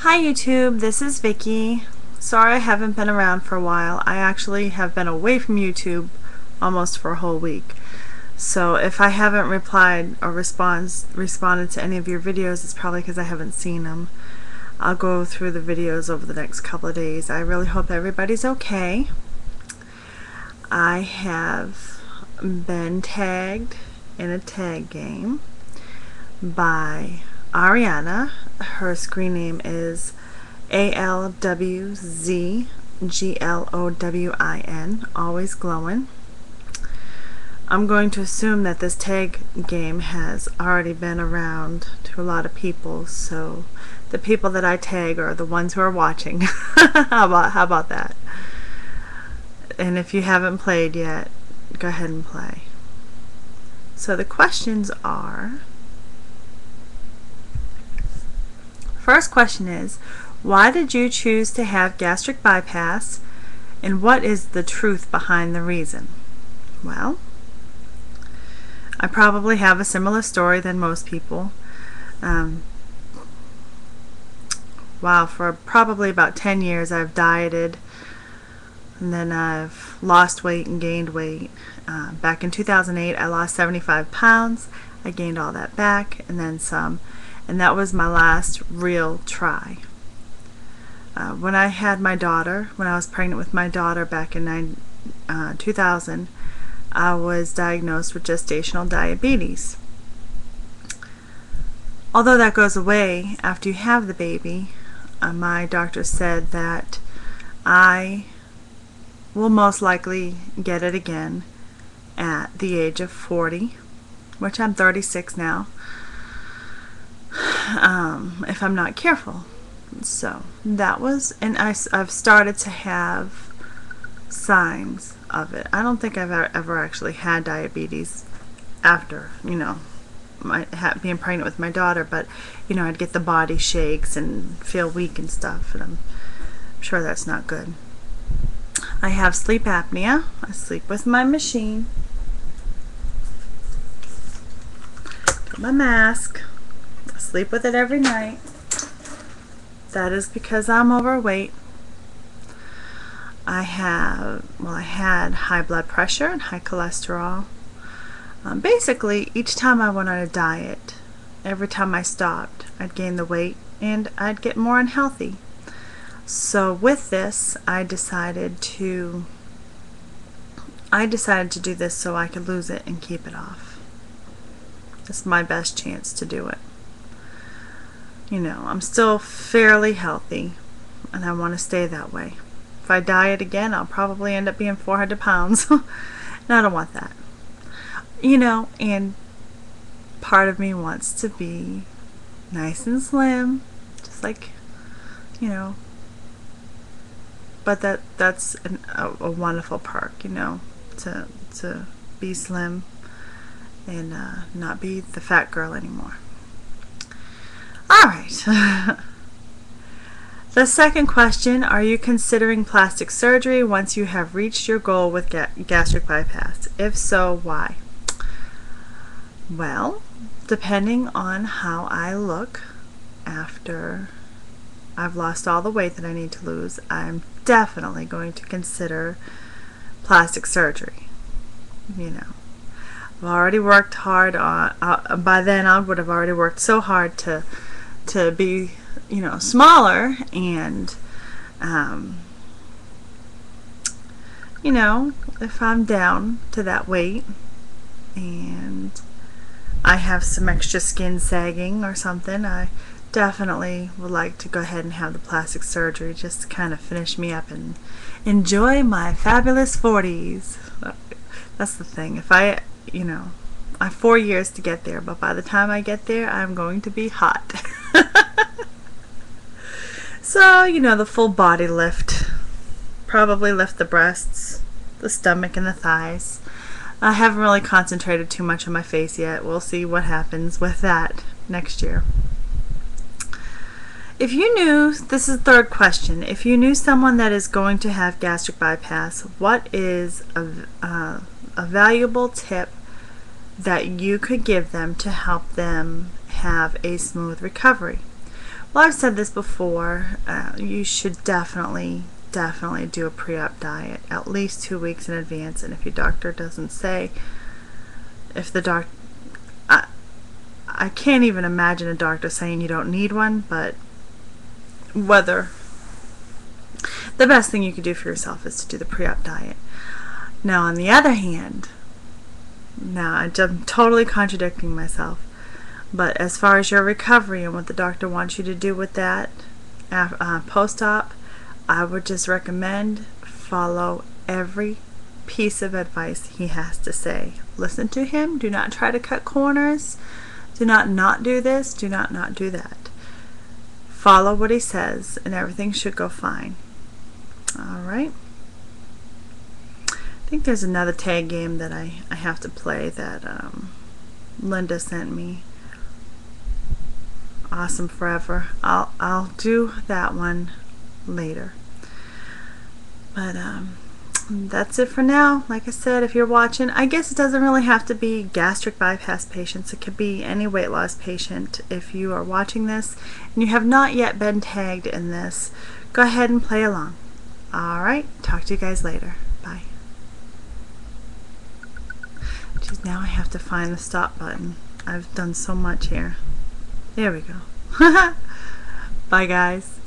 Hi YouTube, this is Vicky. Sorry I haven't been around for a while. I actually have been away from YouTube almost for a whole week. So if I haven't replied or responded to any of your videos, it's probably because I haven't seen them. I'll go through the videos over the next couple of days. I really hope everybody's okay. I have been tagged in a tag game by Ariana. Her screen name is alwzglowin, always glowing. I'm going to assume that this tag game has already been around to a lot of people, so the people that I tag are the ones who are watching. How about that? And if you haven't played yet, go ahead and play. So the questions are, first question is, why did you choose to have gastric bypass, and what is the truth behind the reason? Well, I probably have a similar story than most people. Wow, for probably about 10 years I've dieted, and then I've lost weight and gained weight. Back in 2008 I lost 75 pounds. I gained all that back and then some, and that was my last real try. When I had my daughter, when I was pregnant with my daughter back in 2000, I was diagnosed with gestational diabetes. Although that goes away after you have the baby, my doctor said that I will most likely get it again at the age of 40, which I'm 36 now, if I'm not careful. So that was, and I've started to have signs of it. I don't think I've ever actually had diabetes after, being pregnant with my daughter, but I'd get the body shakes and feel weak and stuff, and I'm sure that's not good. I have sleep apnea. I sleep with my machine. Put my mask. I sleep with it every night. That is because I'm overweight. I had high blood pressure and high cholesterol. Basically, each time I went on a diet, every time I stopped, I'd gain the weight and I'd get more unhealthy. So with this, I decided to do this so I could lose it and keep it off. This is my best chance to do it. I'm still fairly healthy, and I want to stay that way. If I diet again, I'll probably end up being 400 pounds. And I don't want that. And part of me wants to be nice and slim, just like, but that's a wonderful perk, to be slim and not be the fat girl anymore. Alright. The second question, are you considering plastic surgery once you have reached your goal with gastric bypass? If so, why? Well, depending on how I look after I've lost all the weight that I need to lose, I'm definitely going to consider plastic surgery. I've already worked hard on, by then I would have already worked so hard to be, smaller, and if I'm down to that weight and I have some extra skin sagging or something, I definitely would like to go ahead and have the plastic surgery just to kind of finish me up and enjoy my fabulous 40s. That's the thing. If I have 4 years to get there, but by the time I get there, I'm going to be hot. So, the full body lift. Probably lift the breasts, the stomach, and the thighs. I haven't really concentrated too much on my face yet. We'll see what happens with that next year. If you knew, this is the third question, if you knew someone that is going to have gastric bypass, what is a valuable tip that you could give them to help them have a smooth recovery? Well, I've said this before, you should definitely do a pre-op diet at least 2 weeks in advance. And if your doctor doesn't say, if the doc, I can't even imagine a doctor saying you don't need one, but whether the best thing you can do for yourself is to do the pre-op diet. Now, on the other hand, now I'm totally contradicting myself, but as far as your recovery and what the doctor wants you to do with that post-op, I would just recommend follow every piece of advice he has to say. Listen to him. Do not try to cut corners. Do not do this. Do not do that. Follow what he says, and everything should go fine. Alright. I think there's another tag game that I have to play that Linda sent me. Awesome Forever. I'll do that one later. But that's it for now. Like I said, if you're watching, I guess it doesn't really have to be gastric bypass patients. It could be any weight loss patient. If you are watching this and you have not yet been tagged in this, go ahead and play along. Alright, talk to you guys later. Bye. Geez, now I have to find the stop button. I've done so much here. There we go. Bye guys.